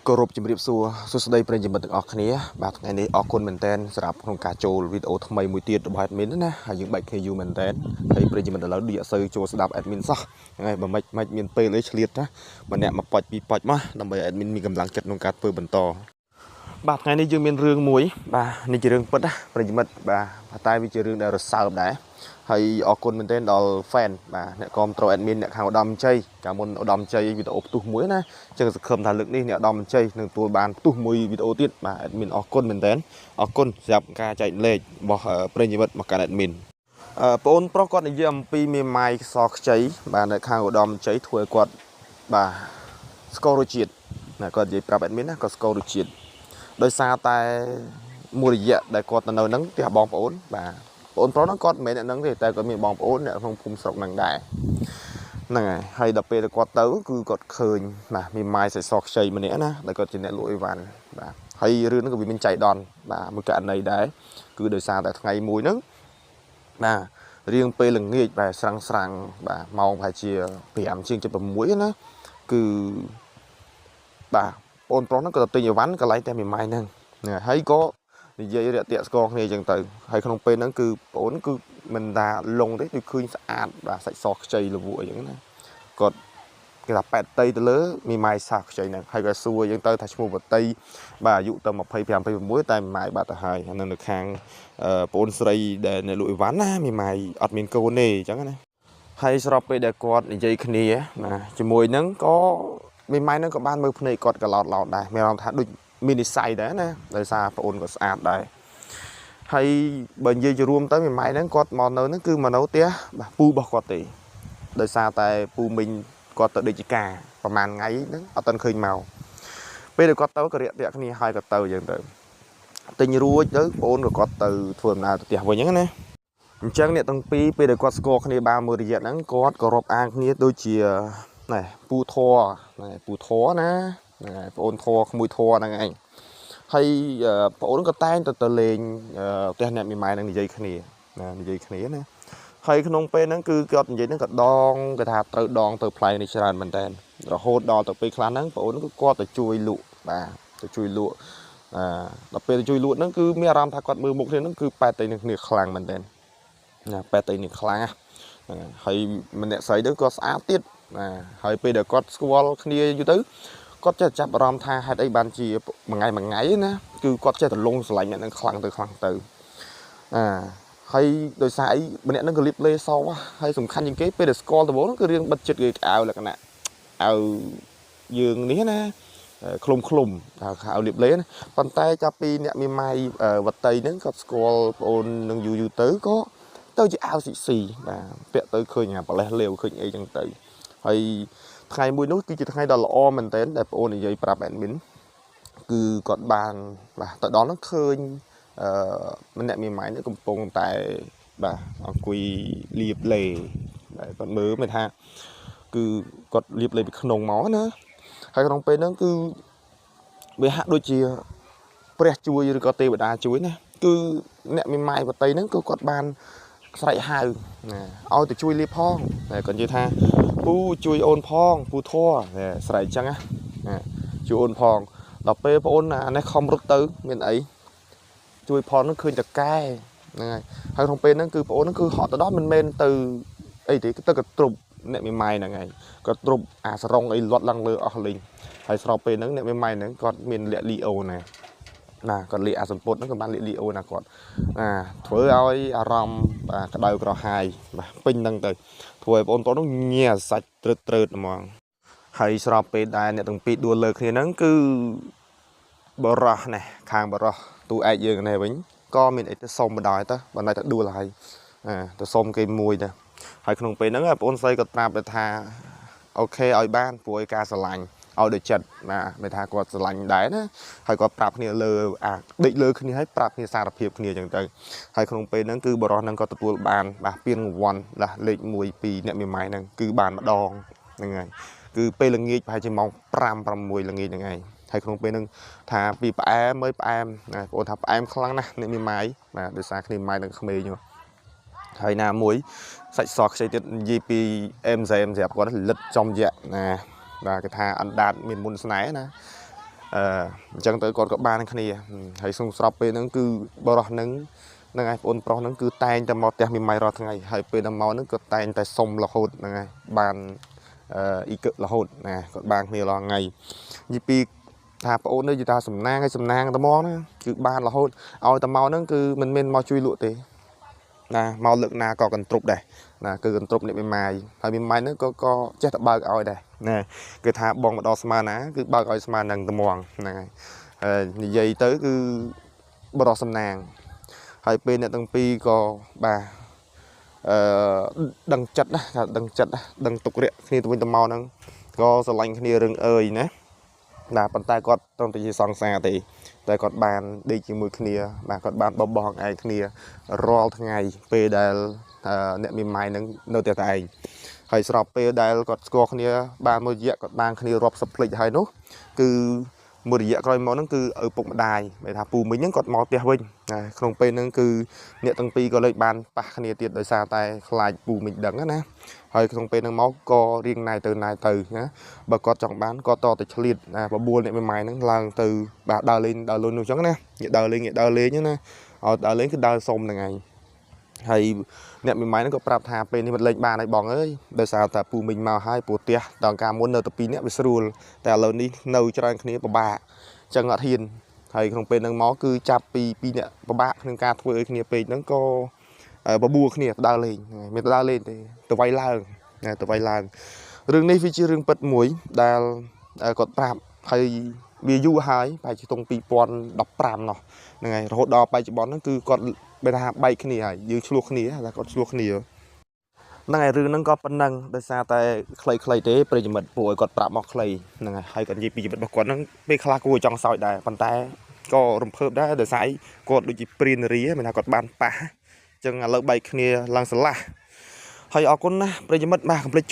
គោរពជំរាបសួរសួស្តីប្រិយមិត្តទាំងអស់គ្នាបាទថ្ងៃនេះអរគុណមែនតើសម្រាប់ក្នុងការចូលវីដេអូថ្មីមួយទៀតរបស់ admin ណាហើយយើងបែកគ្នាយូរមែនតើហើយប្រិយមិត្តឥឡូវដូចអត់សូវចូលស្ដាប់ admin សោះហ្នឹងហើយបើមិនមានពេលអីឆ្លៀតណាម្នាក់មកប៉ុចពីរប៉ុចមកដើម្បី admin មានកម្លាំងចិត្តក្នុងការធ្វើបន្តបាទថ្ងៃនេះយើងមានរឿងមួយបាទនេះជារឿងពិតណាប្រិយមិត្តបាទតែវាជារឿងដែលរសើបដែរហើយអរគុណមែនទែនដល់ fan បាទអ្នកគាំទ្រ admin អ្នកខាងឧត្តមជ័យកាលមុនឧត្តមជ័យវីដេអូផ្ទុះមួយណាអញ្ចឹងសង្ឃឹមថាលើកនេះអ្នកឧត្តមជ័យនឹងទទួលបានផ្ទុះមួយវីដេអូទៀតបាទ admin អរគុណមែនទែនអរគុណសម្រាប់ការចែកលេខរបស់ប្រិយមិត្តមកកាន់ admin បងអូនប្រុសគាត់និយាយអំពីមេម៉ាយសខ្ចីបាទនៅខាងឧត្តមជ័យធ្វើឲ្យគាត់បាទស្គាល់រសជាតិណាគាត់និយាយប្រាប់ admin ណាគាត់ស្គាល់រសជាតិដោយសារតែមួយរយៈដែលគាត់ទៅនៅហ្នឹងផ្ទះបងប្អូនបាទបងប្រុសហ្នឹងគាត់មិនមែនអ្នកហ្នឹងទេតែគាត់មានបងប្អូនអ្នកក្នុងភូមិស្រុកហ្នឹងដែរហ្នឹងហើយដល់ពេលគាត់ទៅគឺគាត់ឃើញបាទមានម៉ាយសខ្ចីម្នាក់ណាដែលគាត់ជាអ្នកលក់អីវ៉ាន់បាទហើយរឿងហ្នឹងក៏វាមានចៃដន្យបាទមួយករណីដែរគឺដោយសារតែថ្ងៃមួយហ្នឹងបាទរៀងពេលល្ងាចបាទស្រាំងបាទម៉ោងប្រហែលជា5ជាង6ណាគឺបាទបងប្រុសហ្នឹងក៏ទៅទិញអីវ៉ាន់កន្លែងតែមានម៉ាយហ្នឹងហើយក៏និយាយរាក់ទាក់ស្គាល់គ្នាអញ្ចឹងទៅហើយក្នុងពេលហ្នឹងគឺបងអូនគឺមិនថាលងទេគឺឃើញស្អាតបាទសាច់សខ្ចីលវក់អញ្ចឹងណាគាត់គេថាប៉ែតតីទៅលើមានម៉ាយសាខ្ចីហ្នឹងហើយក៏សួរអញ្ចឹងទៅថាឈ្មោះបតីបាទអាយុទៅ25 26តែម៉ាយបាត់ទៅហើយអានឹងនៅខាងបងអូនស្រីដែលនៅលក់អីវ៉ាន់ណាមានម៉ាយអត់មានកូនទេអញ្ចឹងណាហើយស្របពេលដែលគាត់និយាយគ្នាណាជាមួយហ្នឹងក៏មានម៉ាយហ្នឹងក៏បានមើលភ្នែកគាត់ក៏ឡោតដែរមានអារម្មណ៍ថាដូចមាននិស័យដែរណាដោយសារបងអូនក៏ស្អាតដែរហើយបើនិយាយជារួមទៅមានម៉ែហ្នឹងគាត់មកនៅហ្នឹងគឺមកនៅផ្ទះបាទពូរបស់គាត់ទេដោយសារតែពូមីងគាត់ទៅដូចជាការប្រហែលថ្ងៃហ្នឹងអត់ទាន់ឃើញមកពេលដែលគាត់ទៅក៏រាក់ទាក់គ្នាហើយក៏ទៅអញ្ចឹងទៅទិញរួចទៅបងអូនក៏គាត់ទៅធ្វើដំណើរទៅផ្ទះវិញហ្នឹងណាអញ្ចឹងអ្នកទាំងពីរពេលដែលគាត់ស្គាល់គ្នាបានមួយរយៈហ្នឹងគាត់ក៏រាប់អានគ្នាដូចជាណែពូធរណាបងអូនធរក្មួយធរហ្នឹងឯងហើយបងអូនក៏តែងទៅលេងផ្ទះអ្នកមីម៉ែនឹងនិយាយគ្នាណាហើយក្នុងពេលហ្នឹងគឺគាត់និយាយហ្នឹងក៏ដងគេថាត្រូវដងទៅផ្លែនេះច្រើនមែនតើរហូតដល់ទៅពេលខ្លះហ្នឹងបងអូនគឺគាត់ទៅជួយលក់បាទទៅជួយលក់ដល់ពេលទៅជួយលក់ហ្នឹងគឺមានអារម្មណ៍ថាគាត់មើលមុខគ្នាហ្នឹងគឺប៉ែតតែនឹងគ្នាខ្លាំងមែនតើណាប៉ែតតែនឹងខ្លាំងណាហើយម្នាក់ស្រីទៅគាត់ស្អាតទៀតណាហើយពេលដែលគាត់ស្គាល់គ្នាយូរទៅគាត់ចេះចាប់អារម្មណ៍ថាហេតុអីបានជាមួយថ្ងៃណាគឺគាត់ចេះតែលងស្រឡាញ់អ្នកនឹងខ្លាំងទៅហើយដោយសារអីម្នាក់នឹងក៏លៀបលេសហើយសំខាន់ជាងគេពេលដែលស្គាល់ដំបូងហ្នឹងគឺរៀងបិទចិត្តគេក្អៅលក្ខណៈអៅយើងនេះណាឃ្លុំថាអៅលៀបលេណាប៉ុន្តែចាប់ពីអ្នកមានម៉ាយវត្តៃហ្នឹងគាត់ស្គាល់បងអូននឹងយូរទៅក៏ទៅជាអៅស៊ីបាទពាក់ទៅឃើញអាប្រលេះលាវឃើញអីចឹងទៅហើយថ្ងៃមួយនោះគឺជាថ្ងៃដ៏ល្អមែនទែនដែលបងអូននិយាយប្រាប់ admin គឺគាត់បានបាទទៅដល់នោះឃើញម្នាក់មានម៉ាយនេះកំពុងតែបាទអង្គុយលាបលេតែគាត់មើលមិនថាគឺគាត់លាបលេពីក្នុងមកណាហើយក្នុងពេលហ្នឹងគឺវាហាក់ដូចជាព្រះជួយឬក៏ទេវតាជួយណាគឺអ្នកមានម៉ាយវត្តៃហ្នឹងគឺគាត់បានស្រែកហៅណាឲ្យទៅជួយលាបផងតែគាត់និយាយថាពូជួយអូនផងពូធัวស្រែកអញ្ចឹងណាជួយអូនផងដល់ពេលបងអូនអានេះខំរត់ទៅមានអីជួយផងនឹងឃើញតកែហ្នឹងហើយក្នុងពេលហ្នឹងគឺបងអូនហ្នឹងគឺហត់ទៅដល់មិនមែនទៅអីទេទៅក៏ទ្រុបអ្នកមេម៉ាយហ្នឹងឯងគាត់ទ្រុបអាសរងអីលាត់ឡើងលើអស់លេងហើយស្របពេលហ្នឹងអ្នកមេម៉ាយហ្នឹងគាត់មានលាក់លីអូណាគាត់លាក់អាសម្ពុតហ្នឹងក៏បានលាក់លីអូណាគាត់ធ្វើឲ្យអារម្មណ៍ក្តៅក្រហាយបាទពេញហ្នឹងទៅធ្វើឲ្យបងប្អូននោះញ៉ាសាច់ត្រឺតហ្មងហើយស្របពេលដែលអ្នកទាំងពីរដួលលើគ្នាហ្នឹងគឺបរោះណាខាងបរោះទូឯកយើងនេះវិញក៏មានអីទៅសុំបណ្ដោយទៅបណ្ដោយទៅដួលហើយទៅសុំគេមួយទៅហើយក្នុងពេលហ្នឹងបងប្អូនស្រីក៏ប្រាប់ថាអូខេឲ្យបានព្រោះឲ្យការស្រឡាញ់ឲ្យដូចចិត្តមិនថាគាត់ស្រឡាញ់ដែរណាហើយគាត់ប្រាប់គ្នាលើដេកលើគ្នាហើយប្រាប់គ្នាសារភាពគ្នាអញ្ចឹងទៅហើយក្នុងពេលហ្នឹងគឺបរោះហ្នឹងក៏ទទួលបានបាទពានរង្វាន់លេខ1ពីអ្នកមេម៉ាយហ្នឹងគឺបានម្ដងហ្នឹងហើយគឺពេលល្ងាចប្រហែលជាម៉ោង5 6ល្ងាចហ្នឹងឯងហើយក្នុងពេលហ្នឹងថាពីផ្អែមផ្អែមណាបងអូនថាផ្អែមខ្លាំងណាស់អ្នកមានម៉ាយបាទដោយសារគ្នាម៉ាយនឹងក្មេងហើយណាមួយសាច់សខ្ចីទៀតនិយាយពីអេមសម្រាប់គាត់លិតចំយៈណាបាទគេថាអណ្ដាតមានមុនស្នេហ៍ណា chẳng tới còn có ban cái này hay sung sọp bên nó cứ bao giờ nắng nâng ai ôn pro nó cứ tay cho mọt mi mai rồi thằng ngày hay bên nó máu nó cứ tay tay sông là hột nè bàn ý cực là hột nè còn bàn này là ngày như pi thà ôn đây ta sầm nang ta mó nó cứ bàn là hột ao ta máu nó cứ mình mau chui lụa thế nè mau lượng na còn cần trục đây nè cứ cần trục này bên mai nó có chết tập bao ao đây nè cứ thà bong đo sma ná cứ bao ao sma nằng ta mòn nè như vậy tới cứ bao đo sầm nang hai bên này tầng pi có bà đằng chặt đằng tục rẽ khi tụi mình tầm màu năng có sờ lạnh khi rừng ơi nhé là bàn tay còn trong thời gian sang xa thì tay còn bàn đi chỉ mùi khi bà còn bàn bom bong ai khi roll tháng ngày về đây nè miền mai năng nơi tiệt tài hay sọp về đây còn score khi bàn mùi dẹt còn bàn khi rob sập lịch hay nốt cứ một địa coi món nó cứ ở bụng đài để thà phù mình những con mò tia vinh không bên nó cứ nhẹ tăng pi có lợi bàn bạc này tiệt đời xa tay lại phù mình đắng á nè hơi không bên nó máu co riêng này từ nhá bà có trọng bán có to từ liệt và buôn lại bên mày nó lang từ bà đào lên luôn trắng nè nhẹ đào lên nhá nè đào lên cái đào sông này ngày hay nè mình máy nó có prap thà bên thì mình lên bàn này bỏng ơi đời sao ta phù mình màu hai phù tia toàn cả muốn nợ tập pin nè bị sưuแต่lớn đi nâu cho anh kia bà chẳng ngọt hiền hay không bên năng máu cứ chạp pi nè bà nâng ca thôi kia bên nó có bà bùa kia đào lên mình đào lên thì tụi vay làng rừng này phi chỉ rừng bật muối đào còn prap hay bia du hái phải chỉ tông pi pon đập pram nó này rồi đò bay chỉ bón nó cứ còn bên hà bay cái nàyยืด chuột cái này là còn chuột cái nàyนั่งไงรือนั่งก็เป็นนั่งโดยซาแต่ใครเต้ประจำป่วยกดปรับหมอกใครนั่งไงให้กันยีปีบัดบกวนนั่งไปคลากูจังซอยได้ปันแต่ก็รำเพิ่มได้โดยสายกดดูจีปรินรีมันกดบานป่าจังเลิกใบขี้ลังสละให้ออกคนนะประจำมาคำเปช่วย